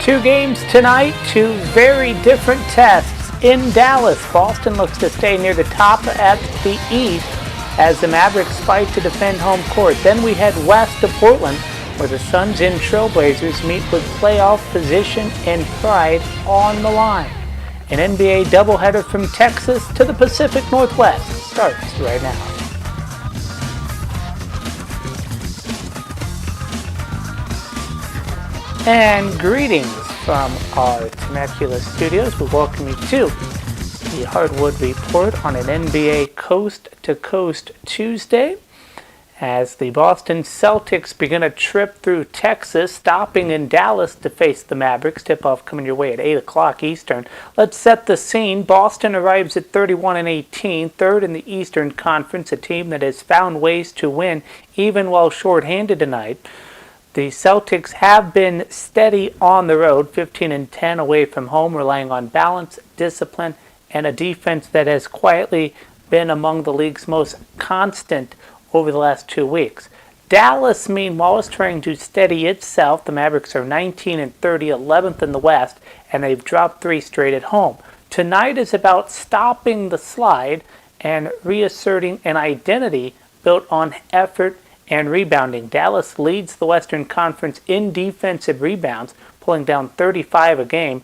Two games tonight, two very different tests. In Dallas, Boston looks to stay near the top at the East as the Mavericks fight to defend home court. Then we head west to Portland, where the Suns and Trailblazers meet with playoff position and pride on the line. An NBA doubleheader from Texas to the Pacific Northwest starts right now. And greetings from our Temecula studios. We welcome you to the Hardwood Report on an NBA Coast to Coast Tuesday as the Boston Celtics begin a trip through Texas, stopping in Dallas to face the Mavericks. Tip-off coming your way at 8 o'clock Eastern. Let's set the scene. Boston arrives at 31-18, third in the Eastern Conference, a team that has found ways to win even while shorthanded tonight. The Celtics have been steady on the road, 15-10 away from home, relying on balance, discipline, and a defense that has quietly been among the league's most constant over the last 2 weeks. Dallas, meanwhile, is trying to steady itself. The Mavericks are 19-30, 11th in the West, and they've dropped 3 straight at home. Tonight is about stopping the slide and reasserting an identity built on effort and rebounding. Dallas leads the Western Conference in defensive rebounds, pulling down 35 a game,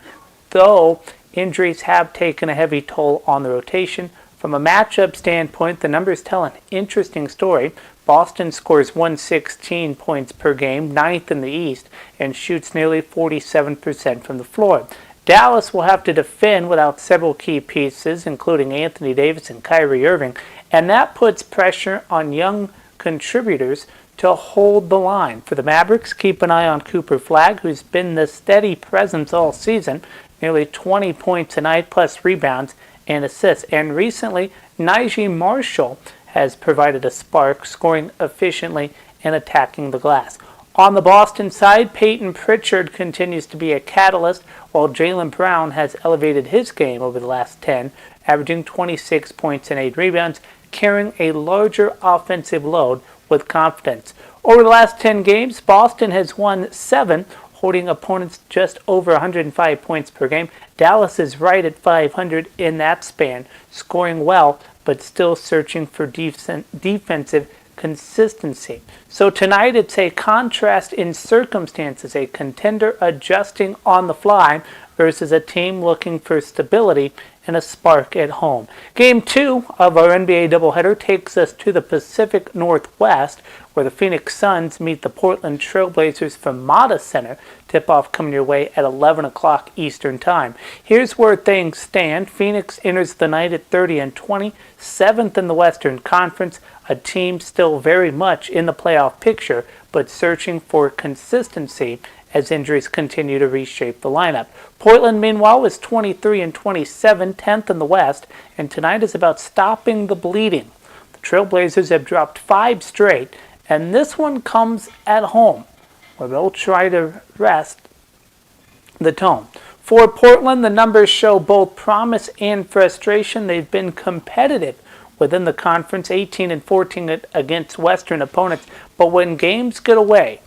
though injuries have taken a heavy toll on the rotation. From a matchup standpoint, the numbers tell an interesting story. Boston scores 116 points per game, 9th in the East, and shoots nearly 47% from the floor. Dallas will have to defend without several key pieces, including Anthony Davis and Kyrie Irving, and that puts pressure on young contributors to hold the line. For the Mavericks, keep an eye on Cooper Flagg, who's been the steady presence all season, nearly 20 points a night plus rebounds and assists. And recently, Naji Marshall has provided a spark, scoring efficiently and attacking the glass. On the Boston side, Peyton Pritchard continues to be a catalyst, while Jaylen Brown has elevated his game over the last 10, averaging 26 points and 8 rebounds, carrying a larger offensive load with confidence. Over the last 10 games, Boston has won 7, holding opponents just over 105 points per game. Dallas is right at 500 in that span, scoring well, but still searching for defensive consistency. So tonight it's a contrast in circumstances, a contender adjusting on the fly versus a team looking for stability and a spark at home. Game 2 of our NBA doubleheader takes us to the Pacific Northwest, where the Phoenix Suns meet the Portland Trailblazers from Mata Center. Tip-off coming your way at 11 o'clock Eastern Time. Here's where things stand. Phoenix enters the night at 30-20, 7th in the Western Conference, a team still very much in the playoff picture, but searching for consistency as injuries continue to reshape the lineup. Portland, meanwhile, is 23-27, 10th in the West, and tonight is about stopping the bleeding. The Trailblazers have dropped 5 straight, and this one comes at home, where they'll try to rest the tone. For Portland, the numbers show both promise and frustration. They've been competitive within the conference, 18-14 against Western opponents, but when games get away,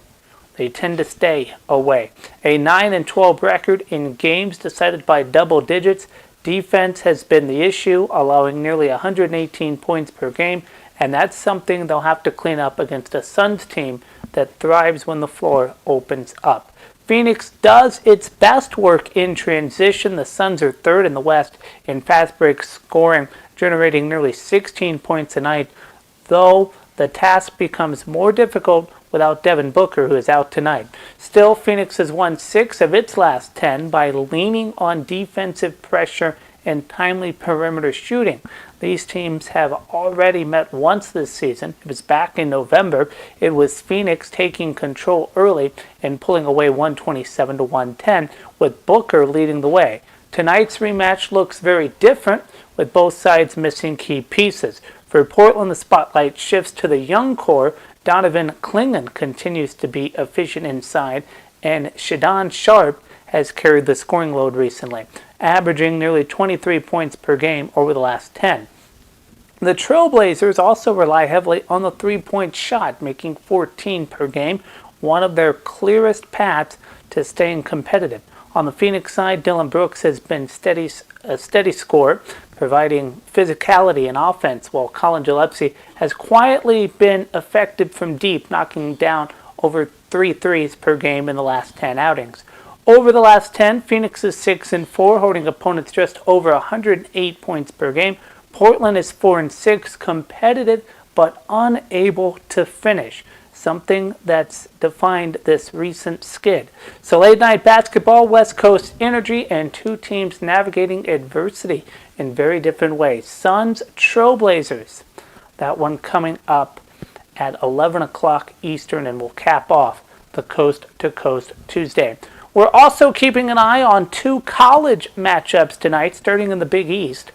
they tend to stay away. A 9-12 record in games decided by double digits. Defense has been the issue, allowing nearly 118 points per game, and that's something they'll have to clean up against a Suns team that thrives when the floor opens up. Phoenix does its best work in transition. The Suns are third in the West in fast break scoring, generating nearly 16 points a night, though the task becomes more difficult without Devin Booker, who is out tonight. Still, Phoenix has won 6 of its last 10 by leaning on defensive pressure and timely perimeter shooting. These teams have already met once this season. It was back in November. It was Phoenix taking control early and pulling away 127-110, with Booker leading the way. Tonight's rematch looks very different, with both sides missing key pieces. For Portland, the spotlight shifts to the young core. Donovan Clingan continues to be efficient inside, and Shadon Sharp has carried the scoring load recently, averaging nearly 23 points per game over the last 10. The Trailblazers also rely heavily on the three-point shot, making 14 per game, one of their clearest paths to staying competitive. On the Phoenix side, Dylan Brooks has been a steady scorer, providing physicality and offense, while Colin Gillespie has quietly been effective from deep, knocking down over 3 threes per game in the last 10 outings. Over the last 10, Phoenix is 6-4, holding opponents just over 108 points per game. Portland is 4-6, competitive but unable to finish, something that's defined this recent skid. So late night basketball, West Coast energy, and two teams navigating adversity in very different ways. Suns, Trailblazers, that one coming up at 11 o'clock Eastern, and will cap off the Coast to Coast Tuesday. We're also keeping an eye on two college matchups tonight, starting in the Big East,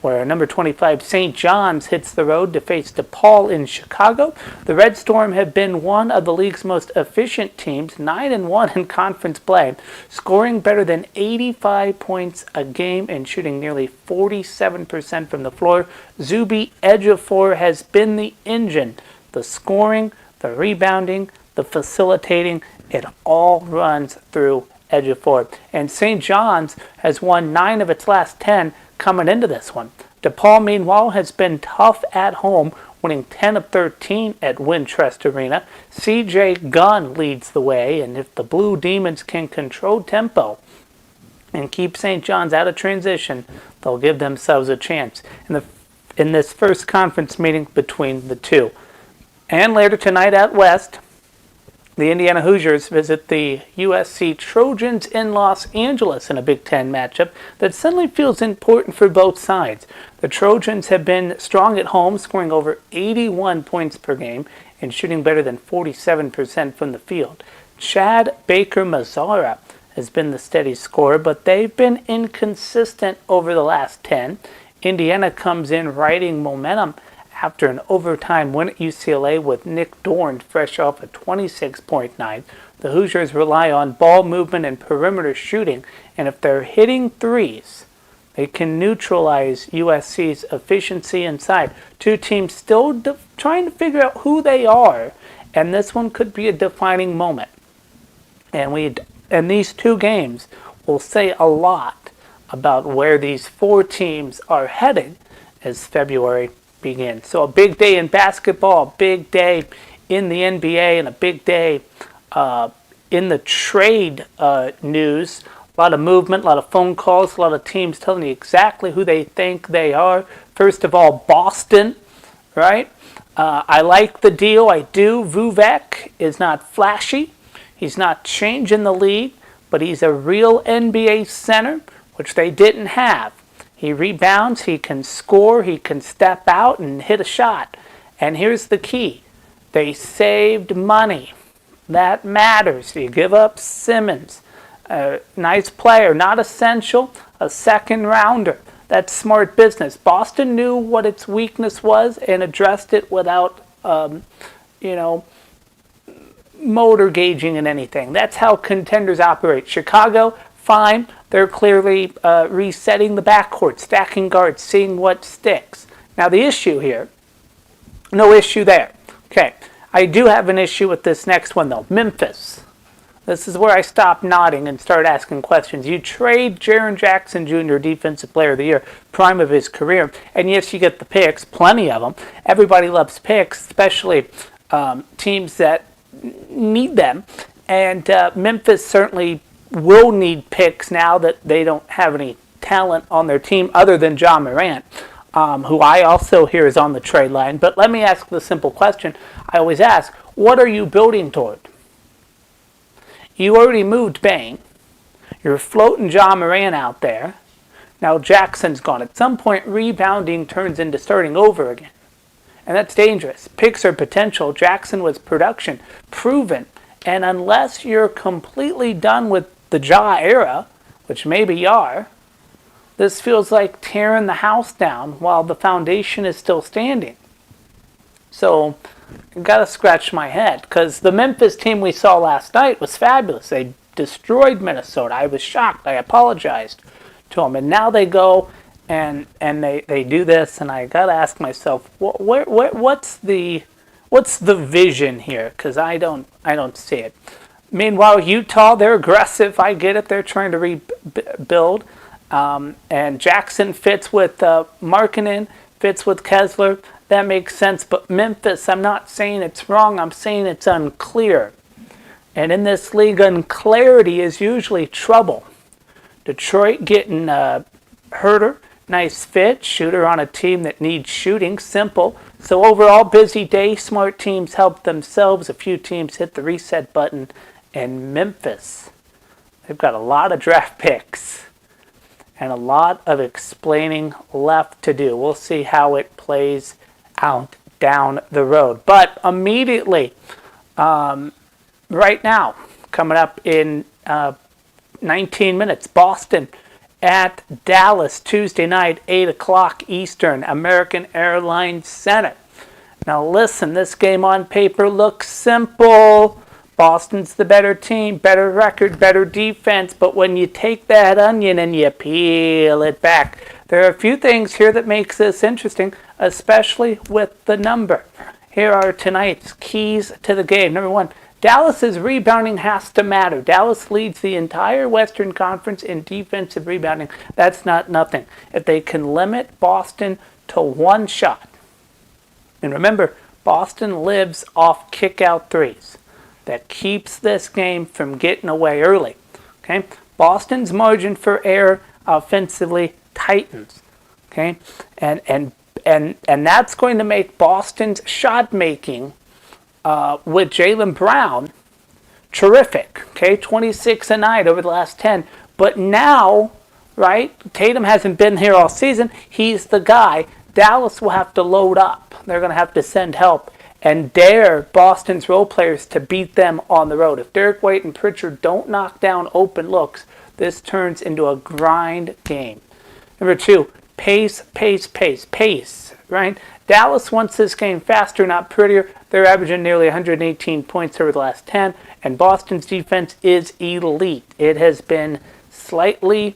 where number 25 St. John's hits the road to face DePaul in Chicago. The Red Storm have been one of the league's most efficient teams, 9-1 in conference play, scoring better than 85 points a game and shooting nearly 47% from the floor. Zuby Ejiofor has been the engine. The scoring, the rebounding, the facilitating, it all runs through Ejiofor. And St. John's has won 9 of its last 10 coming into this one. DePaul, meanwhile, has been tough at home, winning 10 of 13 at Wintrust Arena. CJ Gunn leads the way, and if the Blue Demons can control tempo and keep St. John's out of transition, they'll give themselves a chance in this first conference meeting between the two. And later tonight out west, the Indiana Hoosiers visit the USC Trojans in Los Angeles in a Big Ten matchup that suddenly feels important for both sides. The Trojans have been strong at home, scoring over 81 points per game and shooting better than 47% from the field. Chad Baker-Mazara has been the steady scorer, but they've been inconsistent over the last 10. Indiana comes in riding momentum after an overtime win at UCLA with Nick Dorn fresh off a 26-point night. The Hoosiers rely on ball movement and perimeter shooting, and if they're hitting threes, they can neutralize USC's efficiency inside. Two teams still trying to figure out who they are, and this one could be a defining moment. And these two games will say a lot about where these four teams are headed as February begins. So a big day in basketball, a big day in the NBA, and a big day in the trade news. A lot of movement, a lot of phone calls, a lot of teams telling you exactly who they think they are. First of all, Boston, right? I like the deal. I do. Vuvek is not flashy. He's not changing the league, but he's a real NBA center, which they didn't have. He rebounds, he can score, he can step out and hit a shot. And here's the key. They saved money. That matters. You give up Simmons. Nice player, not essential, a second rounder. That's smart business. Boston knew what its weakness was and addressed it without, motor gauging in anything. That's how contenders operate. Chicago, fine. They're clearly resetting the backcourt, stacking guards, seeing what sticks. Now the issue here, no issue there. Okay, I do have an issue with this next one though. Memphis. This is where I stop nodding and start asking questions. You trade Jaren Jackson Jr., Defensive Player of the Year, prime of his career, and yes, you get the picks, plenty of them. Everybody loves picks, especially teams that need them. And Memphis certainly will need picks now that they don't have any talent on their team other than Ja Morant, who I also hear is on the trade line. But let me ask the simple question I always ask. What are you building toward? You already moved Bane. You're floating Ja Morant out there. Now Jackson's gone. At some point, rebounding turns into starting over again. And that's dangerous. Picks are potential. Jackson was production. Proven. And unless you're completely done with the Ja era, which maybe you are, this feels like tearing the house down while the foundation is still standing. So I've got to scratch my head, because the Memphis team we saw last night was fabulous. They destroyed Minnesota. I was shocked. I apologized to them. And now they go and they do this, and I got to ask myself, what's the vision here? Because I don't see it. Meanwhile, Utah, they're aggressive. I get it. They're trying to rebuild. And Jackson fits with Markkanen, fits with Kessler. That makes sense. But Memphis, I'm not saying it's wrong. I'm saying it's unclear. And in this league, unclarity is usually trouble. Detroit getting Herter, nice fit, shooter on a team that needs shooting, simple. So overall, busy day. Smart teams help themselves. A few teams hit the reset button. And Memphis, they've got a lot of draft picks and a lot of explaining left to do. We'll see how it plays out down the road. But immediately, right now, coming up in 19 minutes, Boston at Dallas, Tuesday night, 8 o'clock Eastern, American Airlines Center. Now listen, this game on paper looks simple. Boston's the better team, better record, better defense, but when you take that onion and you peel it back, there are a few things here that makes this interesting, especially with the number. Here are tonight's keys to the game. Number one, Dallas's rebounding has to matter. Dallas leads the entire Western Conference in defensive rebounding. That's not nothing. If they can limit Boston to one shot, and remember, Boston lives off kick-out threes. That keeps this game from getting away early. Okay, Boston's margin for error offensively tightens. Okay, and that's going to make Boston's shot making with Jaylen Brown terrific. Okay, 26 a night over the last 10. But now, right? Tatum hasn't been here all season. He's the guy. Dallas will have to load up. They're going to have to send help and dare Boston's role players to beat them on the road. If Derek White and Pritchard don't knock down open looks, this turns into a grind game. Number two, pace, right? Dallas wants this game faster, not prettier. They're averaging nearly 118 points over the last 10, and Boston's defense is elite. It has been slightly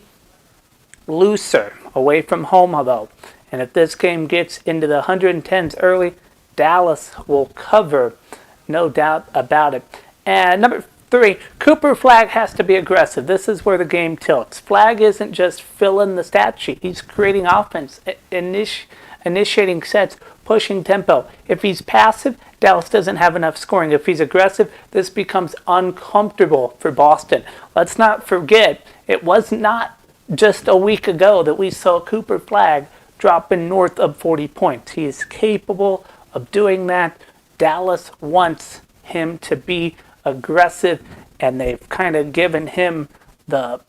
looser away from home, though. And if this game gets into the 110s early, Dallas will cover, no doubt about it. And number three, Cooper Flagg has to be aggressive. This is where the game tilts. Flagg isn't just filling the stat sheet. He's creating offense, initiating sets, pushing tempo. If he's passive, Dallas doesn't have enough scoring. If he's aggressive, this becomes uncomfortable for Boston. Let's not forget, it was not just a week ago that we saw Cooper Flagg dropping north of 40 points. He is capable of doing that. Dallas wants him to be aggressive, and they've kind of given him the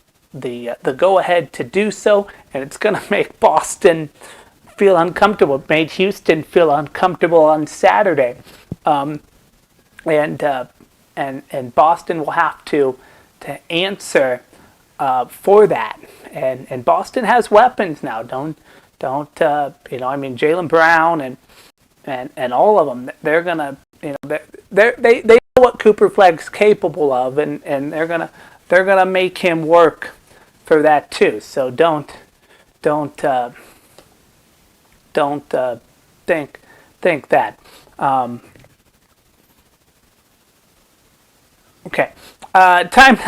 go-ahead to do so, and it's going to make Boston feel uncomfortable. It made Houston feel uncomfortable on Saturday, and Boston will have to answer for that. And Boston has weapons now. Don't Jaylen Brown and all of them, they're gonna, they know what Cooper Flagg's capable of, and they're gonna make him work for that too. So don't think that. Okay. Time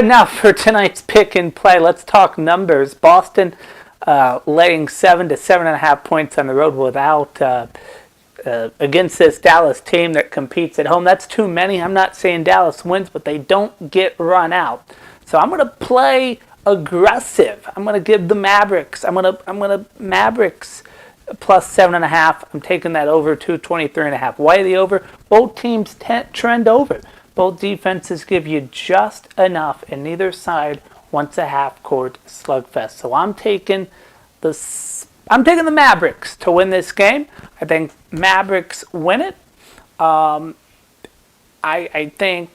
now for tonight's pick and play. Let's talk numbers. Boston laying 7 to 7.5 points on the road without against this Dallas team that competes at home. That's too many. I'm not saying Dallas wins, but they don't get run out. So I'm going to play aggressive. I'm going to give the Mavericks. I'm going to Mavericks plus 7.5. I'm taking that over 223.5. Why the over? Both teams trend over. Both defenses give you just enough, and neither side wants a half-court slugfest. So I'm taking the Mavericks to win this game. I think Mavericks win it. I think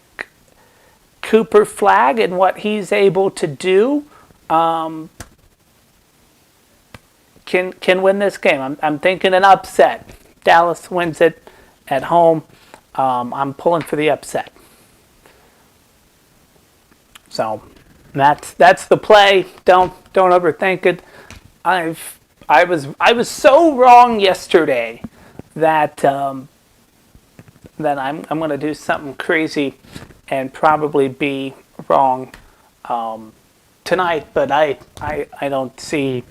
Cooper Flagg and what he's able to do can win this game. I'm thinking an upset. Dallas wins it at home. I'm pulling for the upset. So that's the play. Don't overthink it. I was so wrong yesterday that I'm going to do something crazy and probably be wrong tonight. But I don't see.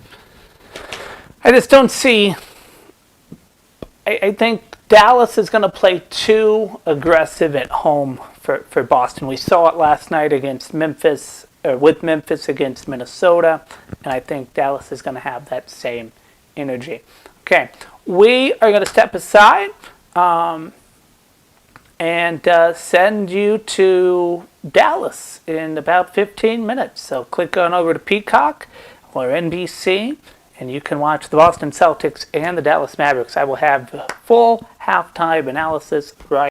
I just don't see. I think Dallas is going to play too aggressive at home for Boston. We saw it last night against Memphis, or with Memphis against Minnesota, and I think Dallas is going to have that same energy. Okay, we are going to step aside and send you to Dallas in about 15 minutes. So click on over to Peacock or NBC, and you can watch the Boston Celtics and the Dallas Mavericks. I will have the full halftime analysis right